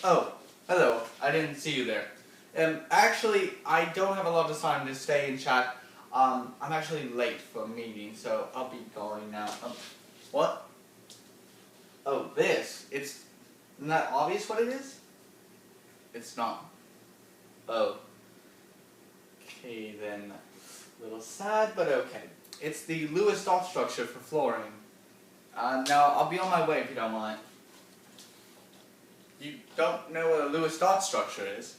Oh, hello. I didn't see you there. Actually, I don't have a lot of time to stay and chat. I'm actually late for a meeting, so I'll be going now. What? Oh, this. Isn't that obvious what it is? It's not. Oh. Okay, then. A little sad, but okay. It's the Lewis dot structure for fluorine. Now, I'll be on my way if you don't mind. You don't know what a Lewis dot structure is?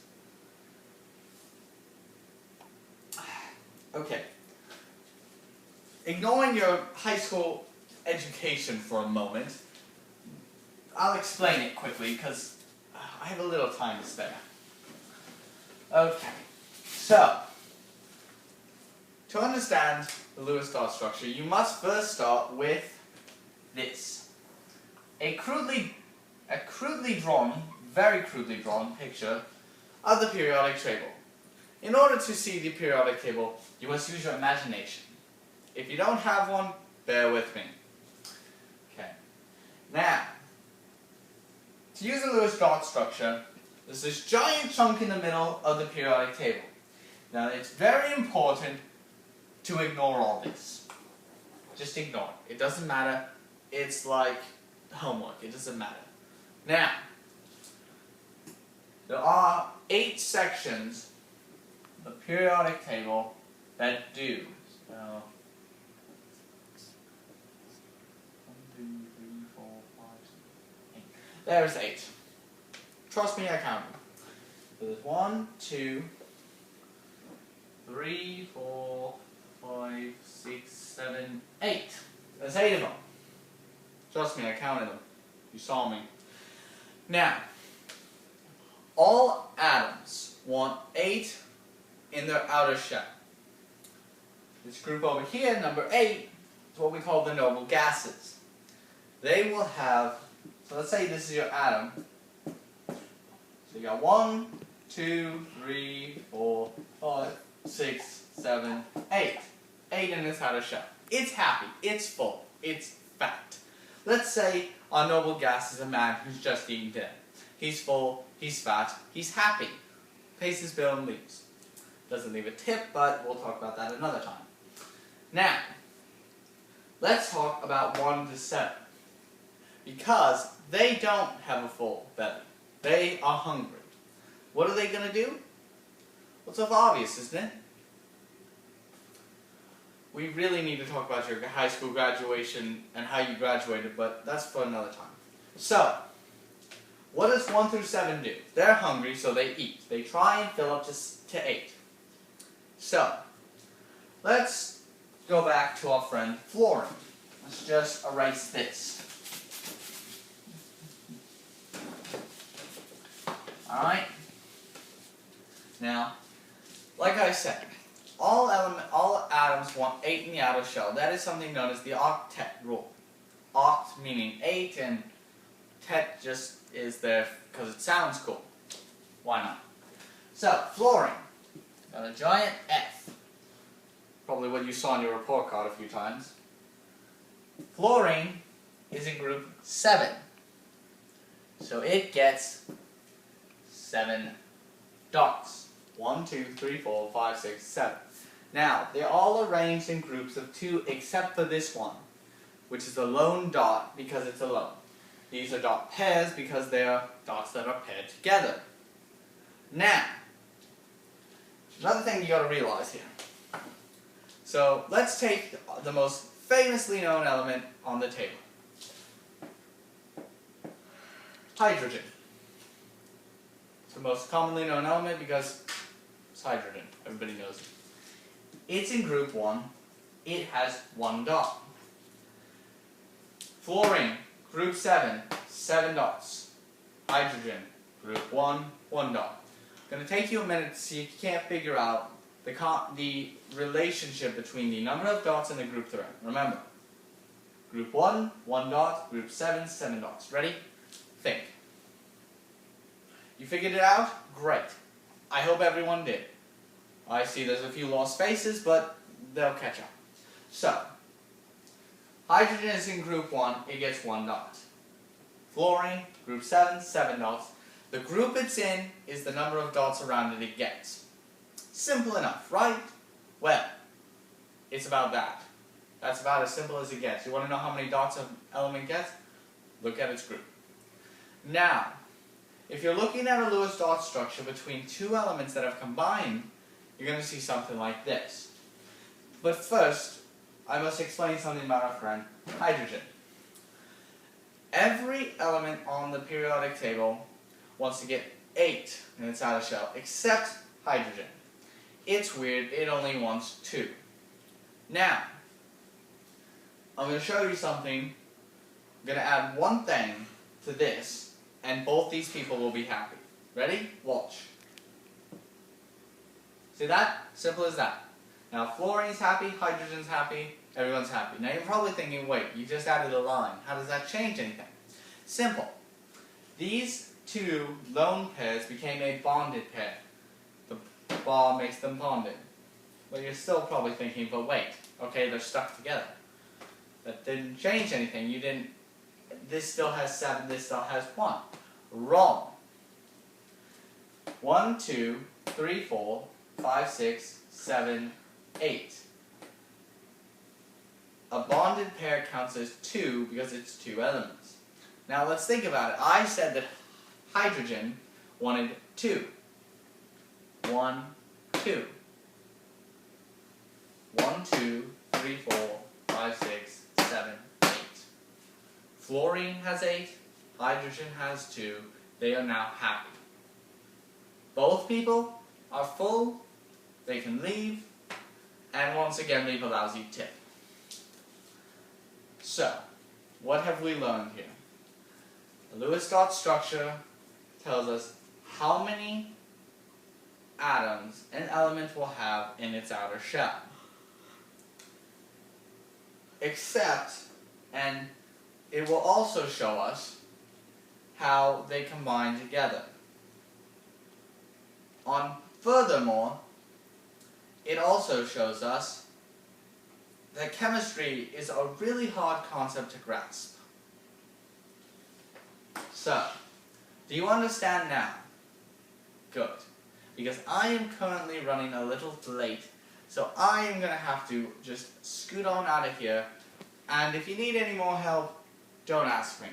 Okay. Ignoring your high school education for a moment, I'll explain it quickly because I have a little time to spare. Okay. So, to understand the Lewis dot structure, you must first start with this. A crudely drawn, very crudely drawn picture of the periodic table. In order to see the periodic table, you must use your imagination. If you don't have one, bear with me. Okay. Now, to use the Lewis dot structure, there's this giant chunk in the middle of the periodic table. Now, it's very important to ignore all this. Just ignore it. It doesn't matter. It's like homework. It doesn't matter. Now, there are 8 sections of the periodic table that do. So, 1, 2, 3, 4, 5, 6, 8. There's 8. Trust me, I counted. So there's 1, 2, 3, 4, 5, 6, 7, 8. There's 8 of them. Trust me, I counted them. You saw me. Now, all atoms want 8 in their outer shell. This group over here, number 8, is what we call the noble gases. They will have, so let's say this is your atom. So you got 1, 2, 3, 4, 5, 6, 7, 8. 8 in its outer shell. It's happy, it's full, it's fat. Let's say our noble gas is a man who's just eaten dinner. He's full, he's fat, he's happy. Pays his bill and leaves. Doesn't leave a tip, but we'll talk about that another time. Now, let's talk about 1 to 7. Because they don't have a full belly. They are hungry. What are they going to do? Well, it's so obvious, isn't it? We really need to talk about your high school graduation and how you graduated, but that's for another time. So, what does 1 through 7 do? They're hungry, so they eat. They try and fill up to 8. So, let's go back to our friend fluorine. Let's just erase this. Alright? Now, like I said, all atoms want 8 in the outer shell. That is something known as the octet rule. Oct meaning 8, and tet just is there because it sounds cool. Why not? So, fluorine. Got a giant F. Probably what you saw on your report card a few times. Fluorine is in group 7. So it gets 7 dots. 1, 2, 3, 4, 5, 6, 7. Now, they're all arranged in groups of 2 except for this one, which is a lone dot because it's alone. These are dot pairs because they are dots that are paired together. Now, another thing you got to realize here. So, let's take the most famously known element on the table. Hydrogen. It's the most commonly known element because it's hydrogen. Everybody knows it. It's in group 1. It has 1 dot. Fluorine, group 7, 7 dots. Hydrogen, group 1, 1 dot. It's going to take you a minute to see if you can't figure out the relationship between the number of dots and the group they're in. Remember, group 1, 1 dot, group 7, 7 dots. Ready? Think. You figured it out? Great. I hope everyone did. I see there's a few lost faces, but they'll catch up. So, hydrogen is in group 1, it gets 1 dot. Fluorine, group 7, 7 dots. The group it's in is the number of dots around it gets. Simple enough, right? Well, it's about that. That's about as simple as it gets. You want to know how many dots an element gets? Look at its group. Now, if you're looking at a Lewis dot structure between two elements that have combined, you're going to see something like this. But first, I must explain something about our friend hydrogen. Every element on the periodic table wants to get 8 in its outer shell, except hydrogen. It's weird, it only wants 2. Now, I'm going to show you something. I'm going to add one thing to this, and both these people will be happy. Ready? Watch. See that? Simple as that. Now, fluorine's happy, hydrogen's happy, everyone's happy. Now, you're probably thinking, wait, you just added a line. How does that change anything? Simple. These two lone pairs became a bonded pair. The bar makes them bonded. Well, you're still probably thinking, but wait, okay, they're stuck together. That didn't change anything. You didn't, this still has 7, this still has 1. Wrong. 1, 2, 3, 4, 5, 6, 7, 8. A bonded pair counts as 2 because it's 2 elements. Now let's think about it. I said that hydrogen wanted 2. 1, 2. 1, 2, 3, 4, 5, 6, 7, 8. Fluorine has 8. Hydrogen has 2. They are now happy. Both people are full. They can leave. And once again, leave a lousy tip. So, what have we learned here? The Lewis dot structure tells us how many atoms an element will have in its outer shell. Except, and it will also show us how they combine together. Furthermore, it also shows us that chemistry is a really hard concept to grasp. So, do you understand now? Good. Because I am currently running a little late, so I am going to have to just scoot on out of here, and if you need any more help, don't ask me.